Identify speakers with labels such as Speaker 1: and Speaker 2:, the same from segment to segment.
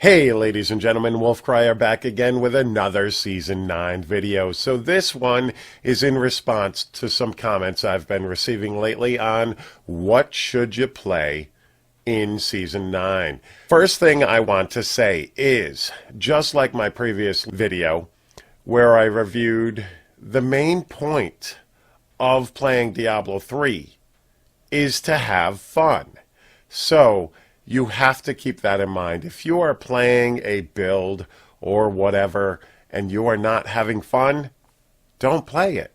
Speaker 1: Hey ladies and gentlemen, Wolfcryer back again with another Season 9 video. So this one is in response to some comments I've been receiving lately on what should you play in Season 9. First thing I want to say is, just like my previous video where I reviewed the main point of playing Diablo 3 is to have fun. So you have to keep that in mind. If you are playing a build or whatever and you are not having fun, don't play it.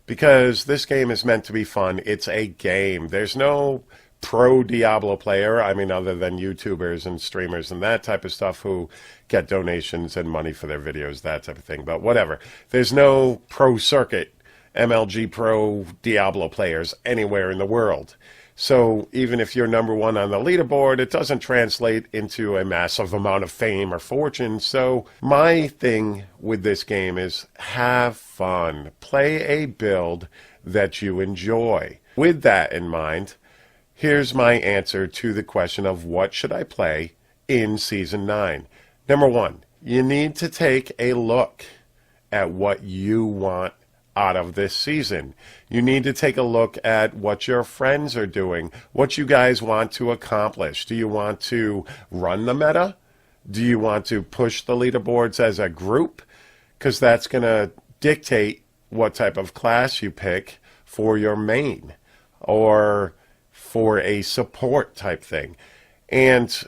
Speaker 1: Because this game is meant to be fun. It's a game. There's no pro Diablo player, I mean, other than YouTubers and streamers and that type of stuff who get donations and money for their videos, that type of thing. But whatever. There's no pro circuit MLG pro Diablo players anywhere in the world. So even if you're number one on the leaderboard, it doesn't translate into a massive amount of fame or fortune. So my thing with this game is have fun. Play a build that you enjoy. With that in mind, here's my answer to the question of what should I play in Season 9. Number one, you need to take a look at what you want out of this season. You need to take a look at what your friends are doing, what you guys want to accomplish. Do you want to run the meta? Do you want to push the leaderboards as a group? Because that's going to dictate what type of class you pick for your main or for a support type thing. And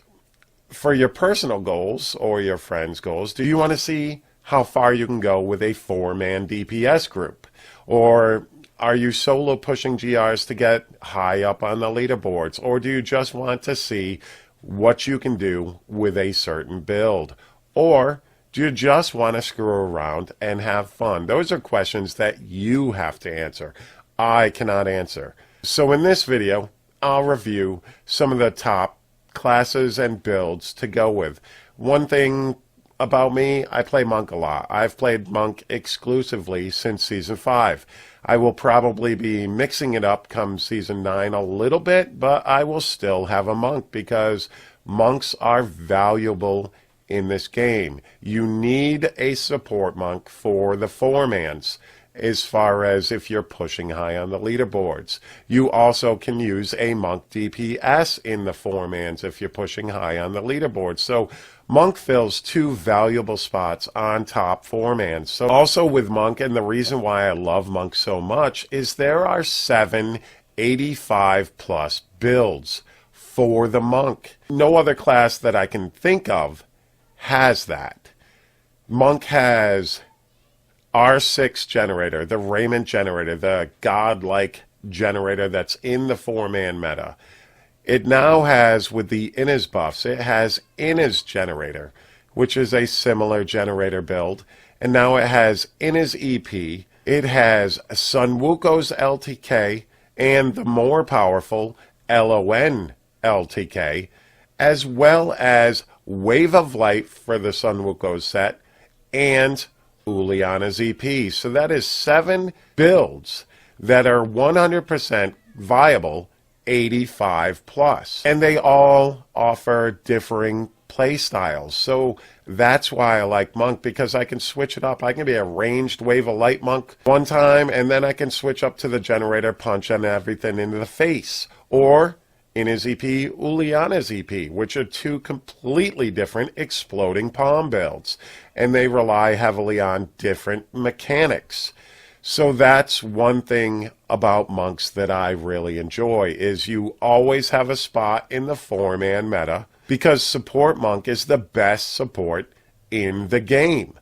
Speaker 1: for your personal goals or your friends' goals, do you want to see how far you can go with a 4-man DPS group? Or are you solo pushing GRs to get high up on the leaderboards? Or do you just want to see what you can do with a certain build? Or do you just want to screw around and have fun? Those are questions that you have to answer. I cannot answer. So in this video, I'll review some of the top classes and builds to go with. One thing about me, I play Monk a lot. I've played Monk exclusively since Season 5. I will probably be mixing it up come Season 9 a little bit, but I will still have a Monk because Monks are valuable in this game. You need a support Monk for the 4-mans as far as if you're pushing high on the leaderboards. You also can use a Monk DPS in the 4-mans if you're pushing high on the leaderboards. So Monk fills two valuable spots on top 4-mans. So also with Monk, and the reason why I love Monk so much, is there are 7 85 plus builds for the Monk. No other class that I can think of has that. Monk has R6 generator, the Raiment generator, the godlike generator that's in the 4-man meta. It now has, with the Inna's buffs, it has Inna's generator, which is a similar generator build. And now it has Inna's EP, it has Sun Wuko's LTK, and the more powerful LON LTK, as well as Wave of Light for the Sun Wuko set, and Uliana's EP. So that is 7 builds that are 100% viable 85 plus. And they all offer differing play styles. So that's why I like Monk, because I can switch it up. I can be a ranged Wave of Light Monk one time, and then I can switch up to the generator punch and everything into the face. Or in his EP, Uliana's EP, which are two completely different exploding palm builds. And they rely heavily on different mechanics. So that's one thing about Monks that I really enjoy, is you always have a spot in the 4-man meta, because support Monk is the best support in the game.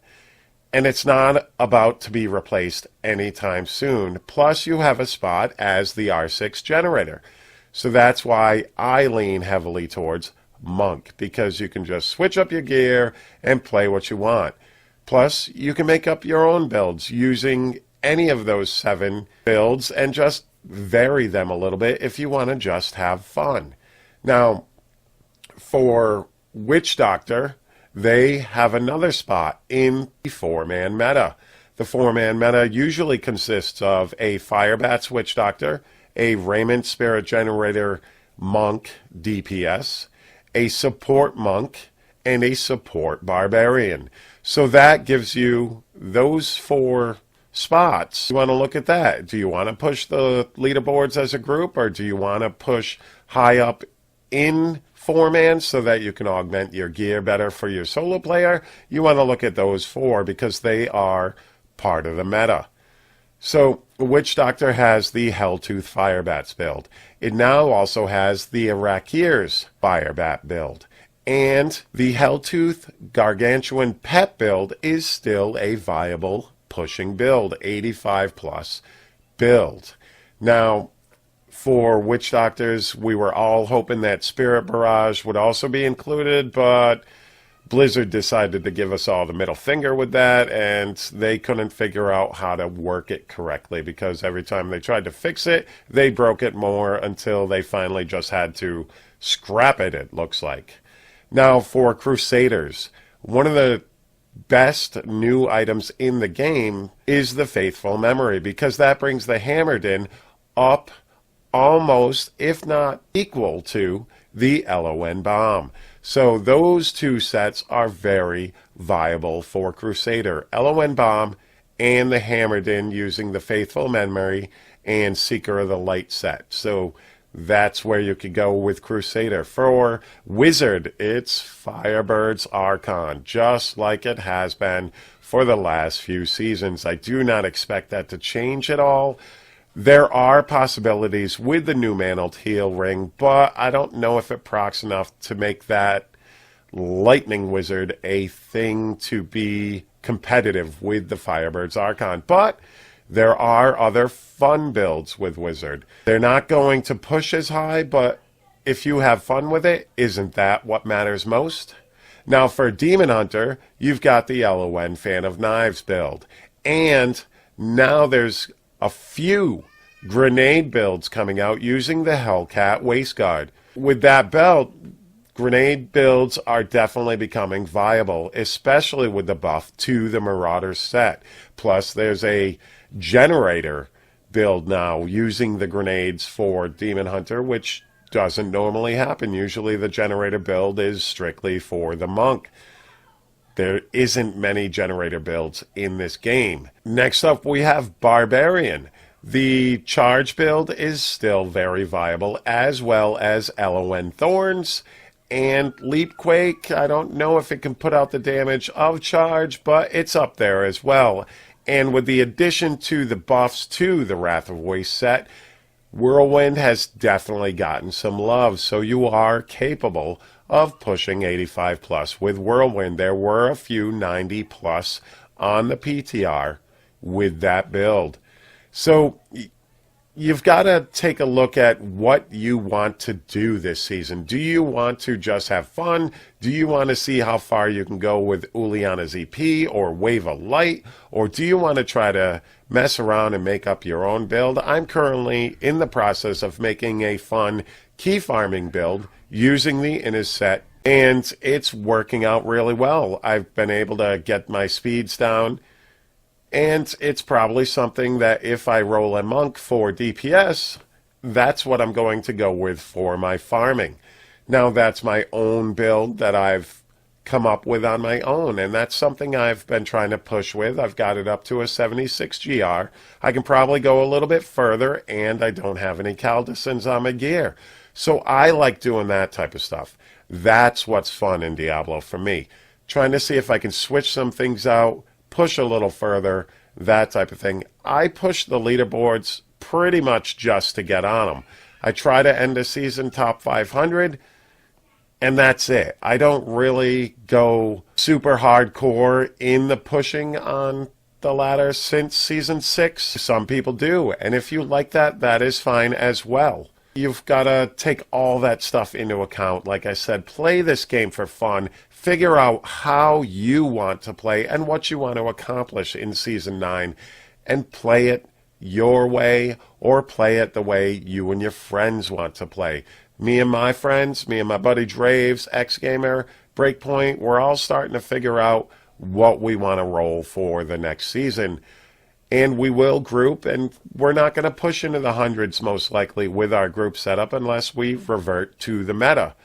Speaker 1: And it's not about to be replaced anytime soon. Plus you have a spot as the R6 generator. So that's why I lean heavily towards Monk, because you can just switch up your gear and play what you want. Plus, you can make up your own builds using any of those 7 builds and just vary them a little bit if you want to just have fun. Now, for Witch Doctor, they have another spot in the 4-man meta. The 4-man meta usually consists of a Firebats Witch Doctor, a Raiment Spirit Generator Monk DPS, a support Monk, and a support barbarian. So that gives you those 4 spots. You want to look at that. Do you want to push the leaderboards as a group, or do you want to push high up in 4-man so that you can augment your gear better for your solo player? You want to look at those 4 because they are part of the meta. So Witch Doctor has the Helltooth Firebats build. It now also has the Irakir's Firebat build. And the Helltooth Gargantuan Pet build is still a viable pushing build, 85 plus build. Now, for Witch Doctors, we were all hoping that Spirit Barrage would also be included, but Blizzard decided to give us all the middle finger with that, and they couldn't figure out how to work it correctly, because every time they tried to fix it, they broke it more until they finally just had to scrap it, it looks like. Now, for Crusaders, one of the best new items in the game is the Faithful Memory, because that brings the Hammered In up almost, if not equal to, the LON Bomb. So those 2 sets are very viable for Crusader. LON Bomb and the Hammered In using the Faithful Memory and Seeker of the Light set. So that's where you could go with Crusader. For Wizard, it's Firebird's Archon, just like it has been for the last few seasons. I do not expect that to change at all. There are possibilities with the new Mantled Heel Ring, but I don't know if it procs enough to make that Lightning Wizard a thing to be competitive with the Firebird's Archon. But there are other fun builds with Wizard. They're not going to push as high, but if you have fun with it, isn't that what matters most? Now for Demon Hunter, you've got the LON Fan of Knives build. And now there's a few grenade builds coming out using the Hellcat Waistguard. With that belt, grenade builds are definitely becoming viable, especially with the buff to the Marauder set. Plus, there's a generator build now using the grenades for Demon Hunter, which doesn't normally happen. Usually the generator build is strictly for the monk. There isn't many generator builds in this game. Next up, we have Barbarian. The charge build is still very viable, as well as LON Thorns and Leapquake. I don't know if it can put out the damage of charge, but it's up there as well. And with the addition to the buffs to the Wrath of Waste set, Whirlwind has definitely gotten some love, so you are capable of pushing 85 plus with Whirlwind. There were a few 90 plus on the PTR with that build. So you've got to take a look at what you want to do this season. Do you want to just have fun? Do you want to see how far you can go with Uliana's EP or Wave of Light? Or do you want to try to mess around and make up your own build? I'm currently in the process of making a fun key farming build using the Innis set, and it's working out really well. I've been able to get my speeds down, and it's probably something that if I roll a monk for DPS, that's what I'm going to go with for my farming. Now, that's my own build that I've come up with on my own, and that's something I've been trying to push with. I've got it up to a 76 GR. I can probably go a little bit further, and I don't have any Caldicins on my gear. So I like doing that type of stuff. That's what's fun in Diablo for me. Trying to see if I can switch some things out, push a little further, that type of thing. I push the leaderboards pretty much just to get on them. I try to end the season top 500, and that's it. I don't really go super hardcore in the pushing on the ladder since Season 6. Some people do, and if you like that, that is fine as well. You've got to take all that stuff into account. Like I said, play this game for fun. Figure out how you want to play and what you want to accomplish in Season 9, and play it your way or play it the way you and your friends want to play. Me and my friends, me and my buddy Draves, X-Gamer, Breakpoint, we're all starting to figure out what we want to roll for the next season. And we will group, and we're not going to push into the hundreds most likely with our group setup unless we revert to the meta.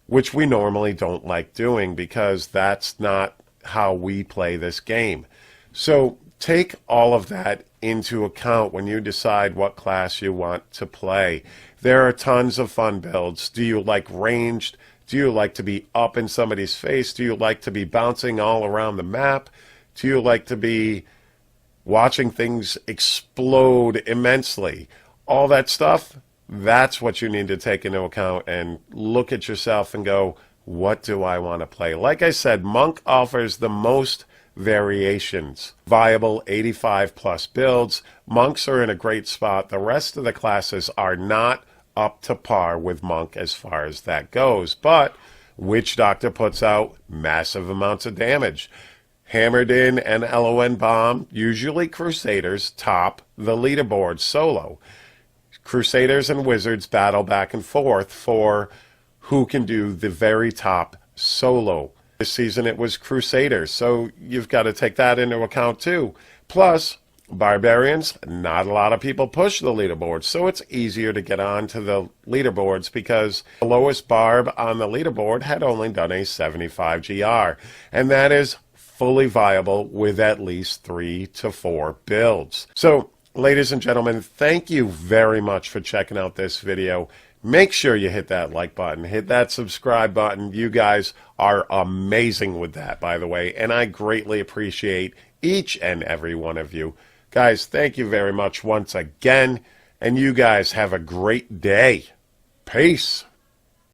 Speaker 1: which we normally don't like doing because that's not how we play this game. So take all of that into account when you decide what class you want to play. There are tons of fun builds. Do you like ranged? Do you like to be up in somebody's face? Do you like to be bouncing all around the map? Do you like to be watching things explode immensely? All that stuff, that's what you need to take into account and look at yourself and go, what do I want to play? Like I said, Monk offers the most variations. Viable 85 plus builds. Monks are in a great spot. The rest of the classes are not up to par with Monk as far as that goes. But Witch Doctor puts out massive amounts of damage. Hammered In and LON Bomb, usually Crusaders, top the leaderboard solo. Crusaders and Wizards battle back and forth for who can do the very top solo. This season it was Crusaders, so you've got to take that into account too. Plus, Barbarians, not a lot of people push the leaderboards, so it's easier to get onto the leaderboards because the lowest Barb on the leaderboard had only done a 75 GR, and that is fully viable with at least 3 to 4 builds. So, ladies and gentlemen, thank you very much for checking out this video. Make sure you hit that like button, hit that subscribe button. You guys are amazing with that, by the way, and I greatly appreciate each and every one of you. Guys, thank you very much once again, and you guys have a great day. Peace.